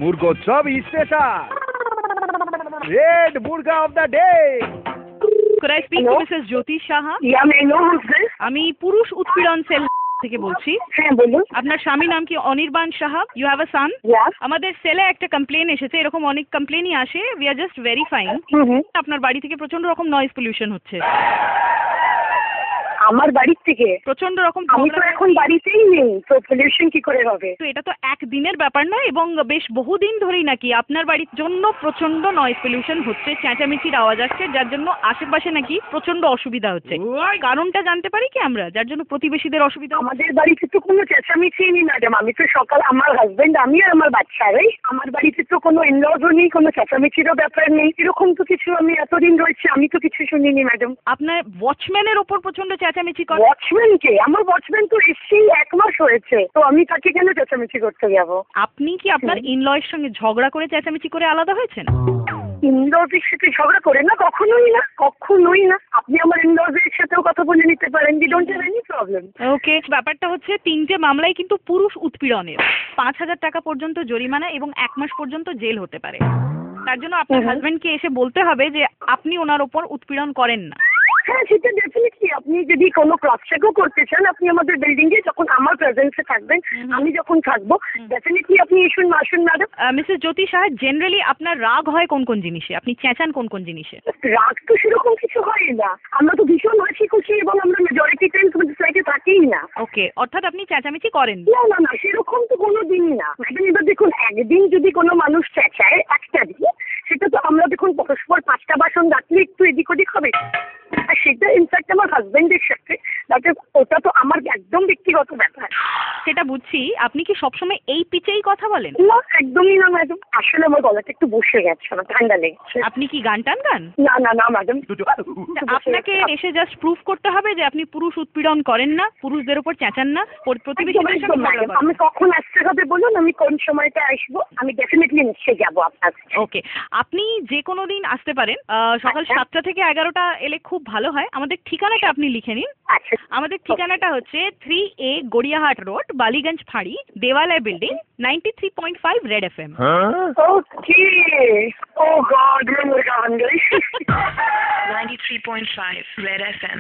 মুরগোৎসব special red murga of the day. Could I speak to Mrs. Jyoti Saha? Yeah, may I know who's this? আমি পুরুষ উৎপীড়ন sell থেকে বলছি। হ্যাঁ বলুন। আপনার স্বামী নাম কি Anirban Saha? You have a son? Yeah. আমাদের সেলে একটা কমপ্লেন এসেছে, এরকম অনেক কমপ্লেনই আসে, উই আর জাস্ট ভেরিফাইং। আপনার বাড়ি থেকে প্রচন্ড রকম নয়েজ পলিউশন হচ্ছে। আমার বাড়ির থেকে প্রচন্ড রকম আমি তো এখন বাড়িতেই নেই, তো পলিউশন কি করে হবে? তো এটা তো একদিনের ব্যাপার নয়, এবং বেশ বহুদিন ধরেই নাকি আপনার বাড়ির জন্য প্রচন্ড নয়েজ পলিউশন হচ্ছে, চেঁচামেচির আওয়াজ আসছে, যার জন্য আশেপাশে নাকি প্রচন্ড অসুবিধা হচ্ছে। কারণটা জানতে পারি কি আমরা, যার জন্য প্রতিবেশীদের অসুবিধা? আমাদের বাড়িতে তো কোনো চেঁচামেচি নেই ম্যাডাম। আমি তো সকাল আমার হাজবেন্ড, আমি আর আমার বাচ্চারাই, আমার বাড়িতে তো কোনো ইনলজও নেই, কোনো চেঁচামেচিরও ব্যাপার নেই, এরকম তো কিছু আমি এতদিন রয়েছে আমি তো কিছু শুনিনি ম্যাডাম। আপনার ওয়াচম্যানের ওপর প্রচন্ড চেঁচামেচি করে? ওয়াচম্যান কে? আমার ওয়াচম্যান তো এসেই 1 মাস হয়েছে, তো আমি তাকে কেন চেঁচামেচি করতে যাব? আপনি কি আপনার ইনলয়ের সঙ্গে ঝগড়া করে চেঁচামেচি করে আলাদা হয়েছেন? ইনলজের সাথে ঝগড়া করে না, কখনোই না, কখনোই না। আপনি আমার ইনলজের সাথেও কথা বলে নিতে পারেন, we don't have any problem. Okay, ব্যাপারটা হচ্ছে 3টে মামলাই কিন্তু পুরুষ উৎপীড়নের, 5,000 টাকা পর্যন্ত জরিমানা এবং 1 মাস পর্যন্ত জেল হতে পারে। তার জন্য আপনার হাজবেন্ডকে এসে বলতে হবে যে আপনি ওনার ওপর উৎপীড়ন করেন না। হ্যাঁ, সেটা ডেফিনেটলি। আপনি যদি কোনো ক্রস চেকও করতে চান, আপনি আমাদের বিল্ডিং এ যখন আমার প্রেজেন্সে থাকবেন, আমি যখন থাকবো, ডেফিনেটলি আপনি আসুন ম্যাডাম। মিসেস জ্যোতি সাহা, জেনারেলি আপনার রাগ হয় কোন কোন জিনিসে, আপনি চেঁচান কোন কোন জিনিসে? রাগ তো সেরকম কিছু হয় না, আমরা তো ভীষণ হাসি খুশি এবং আমরা মেজরিটি টাইম আমাদের সাইডে থাকেই না। ওকে, অর্থাৎ আপনি চেঁচামেচি করেন না না না, সেরকম তো কোনো দিনই না ম্যাডাম। এবার দেখুন, একদিন যদি কোনো মানুষ চেঁচায় একটা দিন, সেটা তো আমরা দেখুন পরস্পর 5টা বাসন রাখলে একটু এদিক ওদিক হবে, আর সেটা ইনফ্যাক্ট আমার হাজবেন্ডের সাথে, ওটা তো আমার একদম ব্যক্তিগত ব্যাপার। সেটা বুঝছি। আপনি কি সবসময় এই পিচেই কথা বলেন? না, একদমই না ম্যাডাম। আসলে আমার গলাটা একটু বসে গেছে, আমার ঠান্ডা লেগেছে। আপনি কি গান টান গান? না না না ম্যাডাম, আপনাকে এসে জাস্ট প্রুফ করতে হবে যে আপনি পুরুষ উৎপীড়ন করেন না, পুরুষদের উপর চেঁচান না, প্রতিবেশীদের সঙ্গে ঝগড়া করেন না। আমি কখন আসতে হবে বলুন, আমি কোন সময়টা আসবো? আমি ডেফিনেটলি নিশ্চয়ই যাবো আপনার কাছে। ওকে, আপনি যে কোনো দিন আসতে পারেন, সকাল 7টা থেকে 11টা এলে খুব ভালো হয়। আমাদের ঠিকানাটা আপনি লিখে নিন। আচ্ছা, আমাদের ঠিকানাটা হচ্ছে 3A গড়িয়াহাট রোড, বালিগঞ্জ ফাঁড়ি, দেওয়ালয় বিল্ডিং, 93.5 রেড FM। ওকে। ও গড, मैं मुर्गा बन गई। 93.5 Red FM।